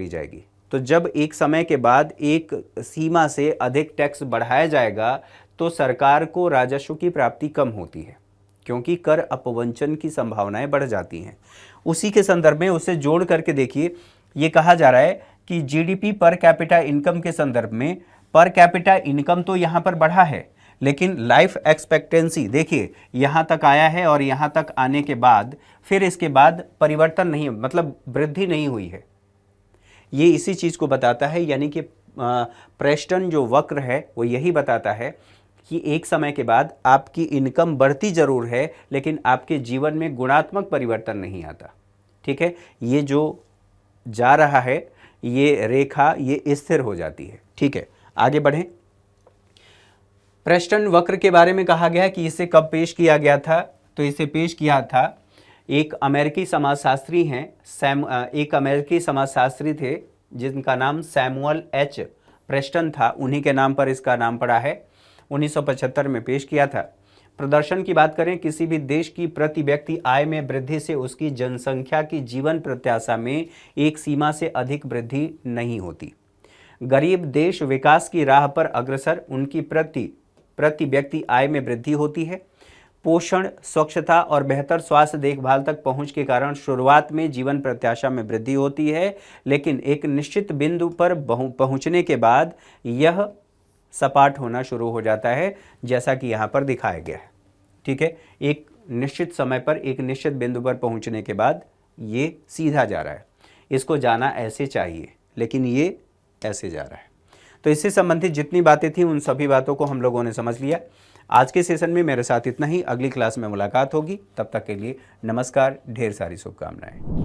जाएगी। तो जब एक समय के बाद एक सीमा से अधिक टैक्स बढ़ाया जाएगा तो सरकार को राजस्व की प्राप्ति कम होती है, क्योंकि कर अपवंचन की संभावनाएं बढ़ जाती हैं। उसी के संदर्भ में उसे जोड़ करके देखिए, ये कहा जा रहा है कि जीडीपी पर कैपिटा इनकम के संदर्भ में पर कैपिटा इनकम तो यहाँ पर बढ़ा है, लेकिन लाइफ एक्सपेक्टेंसी देखिए यहाँ तक आया है, और यहाँ तक आने के बाद फिर इसके बाद परिवर्तन नहीं, मतलब वृद्धि नहीं हुई है। ये इसी चीज़ को बताता है, यानी कि प्रेस्टन जो वक्र है वो यही बताता है कि एक समय के बाद आपकी इनकम बढ़ती जरूर है, लेकिन आपके जीवन में गुणात्मक परिवर्तन नहीं आता, ठीक है। ये जो जा रहा है, ये रेखा ये स्थिर हो जाती है, ठीक है। आगे बढ़ें। प्रेस्टन वक्र के बारे में कहा गया है कि इसे कब पेश किया गया था? तो इसे पेश किया था एक अमेरिकी समाजशास्त्री हैं, एक अमेरिकी समाजशास्त्री थे जिनका नाम सैमुअल एच प्रेस्टन था, उन्हीं के नाम पर इसका नाम पड़ा है। 1975 में पेश किया था। प्रदर्शन की बात करें, किसी भी देश की प्रति व्यक्ति आय में वृद्धि से उसकी जनसंख्या की जीवन प्रत्याशा में एक सीमा से अधिक वृद्धि नहीं होती। गरीब देश विकास की राह पर अग्रसर, उनकी प्रति व्यक्ति आय में वृद्धि होती है। पोषण, स्वच्छता और बेहतर स्वास्थ्य देखभाल तक पहुंच के कारण शुरुआत में जीवन प्रत्याशा में वृद्धि होती है, लेकिन एक निश्चित बिंदु पर पहुंचने के बाद यह सपाट होना शुरू हो जाता है, जैसा कि यहाँ पर दिखाया गया है, ठीक है। एक निश्चित समय पर, एक निश्चित बिंदु पर पहुंचने के बाद ये सीधा जा रहा है। इसको जाना ऐसे चाहिए, लेकिन ये ऐसे जा रहा है। तो इससे संबंधित जितनी बातें थी उन सभी बातों को हम लोगों ने समझ लिया। आज के सेशन में मेरे साथ इतना ही। अगली क्लास में मुलाकात होगी, तब तक के लिए नमस्कार, ढेर सारी शुभकामनाएं।